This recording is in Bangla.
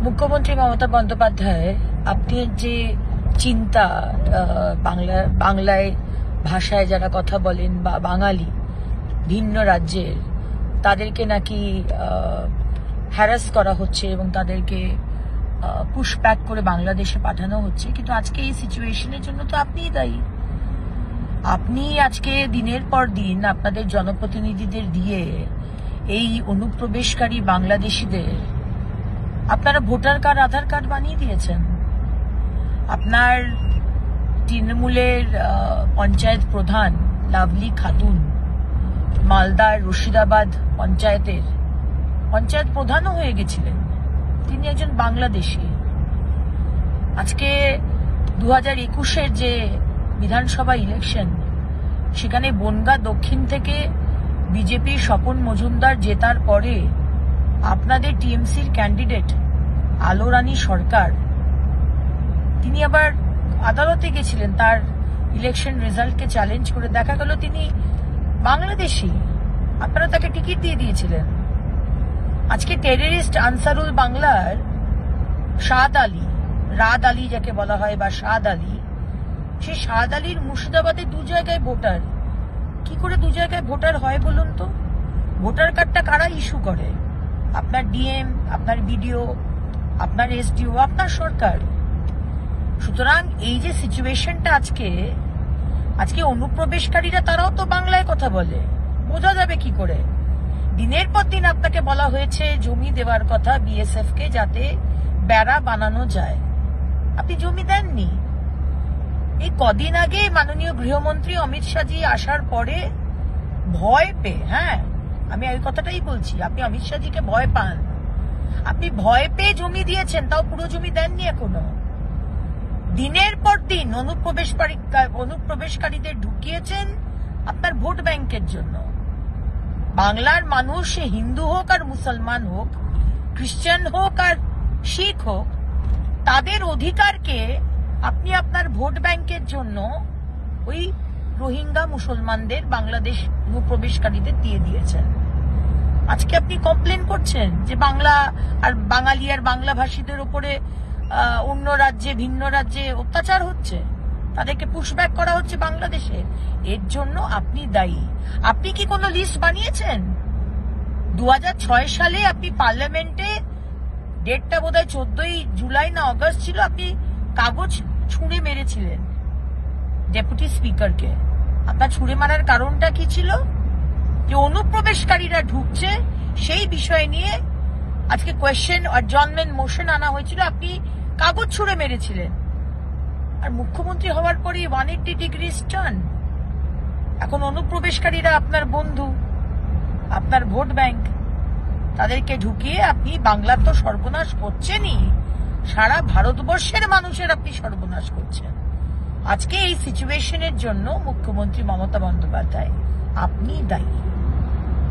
মুখ্যমন্ত্রী মমতা বন্দ্যোপাধ্যায়, আপনি যে চিন্তা, বাংলায় ভাষায় যারা কথা বলেন বা বাঙালি ভিন্ন রাজ্যের, তাদেরকে নাকি হ্যারাস করা হচ্ছে এবং তাদেরকে পুশব্যাক করে বাংলাদেশে পাঠানো হচ্ছে, কিন্তু আজকে এই সিচুয়েশনের জন্য তো আপনিই দায়ী। আপনি আজকে দিনের পর দিন আপনাদের জনপ্রতিনিধিদের দিয়ে এই অনুপ্রবেশকারী বাংলাদেশিদের আপনারা ভোটার কার্ড, আধার কার্ড বানিয়ে দিয়েছেন। আপনার তৃণমূলের পঞ্চায়েত প্রধান লাভলি খাতুন মালদার রশিদাবাদ পঞ্চায়েতের পঞ্চায়েত প্রধানও হয়ে গেছিলেন, তিনি একজন বাংলাদেশী। আজকে 2021-এর যে বিধানসভা ইলেকশন, সেখানে বনগাঁ দক্ষিণ থেকে বিজেপির স্বপন মজুমদার জেতার পরে আপনাদের টিএমসির ক্যান্ডিডেট আলো রানী সরকার, তিনি আবার আদালতে গেছিলেন তার ইলেকশন রেজাল্টকে চ্যালেঞ্জ করে। দেখা গেল তিনি বাংলাদেশী, আপনারা তাকে টিকিট দিয়ে দিয়েছিলেন। আজকে টেররিস্ট আনসারুল বাংলার শাহাদ আলী, রাদ আলী যাকে বলা হয়, বা শাহাদ আলী, সেই শাহাদ আলীর মুর্শিদাবাদে 2 জায়গায় ভোটার। কি করে 2 জায়গায় ভোটার হয় বলুন তো? ভোটার কার্ডটা কারা ইস্যু করে? আপনার ডিএম, আপনার বিডিও, আপনার এসডিও, আপনার সরকার। সুতরাং এই যে সিচুয়েশনটা আজকে অনুপ্রবেশকারীরা তারাও তো বাংলায় কথা বলে, বোঝা যাবে কি করে? দিনের পর দিন আপনাকে বলা হয়েছে জমি দেওয়ার কথা বিএসএফ কে, যাতে বেড়া বানানো যায়। আপনি জমি দেননি। এই কদিন আগে মাননীয় গৃহমন্ত্রী অমিত শাহজি আসার পরে ভয় পেয়ে, আমি এই কথাটাই বলছি, আপনি অমিত শাহজিকে ভয় পান। আপনি ভয় পেয়ে জমি দিয়েছেন, তাও পুরো জমি দেননি এখনো। দিনের পর দিন অনুপ্রবেশকারীদের ঢুকিয়েছেন আপনার ভোট ব্যাংকের জন্য। বাংলার মানুষ, সে হিন্দু হোক আর মুসলমান হোক, খ্রিস্টান হোক আর শিখ হোক, তাদের অধিকারকে আপনি আপনার ভোট ব্যাংকের জন্য ওই রোহিঙ্গা মুসলমানদের, বাংলাদেশ অনুপ্রবেশকারীদের দিয়ে দিয়েছেন। আজকে আপনি কমপ্লেন করছেন যে বাংলা আর বাঙালি আর বাংলা ভাষীদের উপরে অন্য রাজ্যে, ভিন্ন রাজ্যে অত্যাচার হচ্ছে, তাদেরকে পুশব্যাক করা হচ্ছে বাংলাদেশে। এর জন্য আপনি দায়ী। আপনি কি কোনো লিস্ট বানিয়েছেন? 2006 সালে আপনি পার্লামেন্টে, ডেটটা বোধহয় 14ই জুলাই না অগস্ট ছিল, আপনি কাগজ ছুঁড়ে মেরেছিলেন ডেপুটি স্পিকারকে। আপনার ছুঁড়ে মারার কারণটা কি ছিল? যে অনুপ্রবেশকারীরা ঢুকছে সেই বিষয় নিয়ে আজকে কোয়েশ্চেন অ্যাডজর্নমেন্ট মোশন আনা হয়েছিল, আপনি কাগজ ছুঁড়ে মেরেছিলেন। আর মুখ্যমন্ত্রী হওয়ার পরে 180 ডিগ্রি টার্ন। এখন অনুপ্রবেশকারীরা আপনার বন্ধু, আপনার ভোট ব্যাংক, তাদেরকে ঢুকিয়ে আপনি বাংলার তো সর্বনাশ করছেনই, সারা ভারতবর্ষের মানুষের আপনি সর্বনাশ করছেন। আজকে এই সিচুয়েশনের জন্য মুখ্যমন্ত্রী মমতা বন্দ্যোপাধ্যায়, আপনি দায়ী।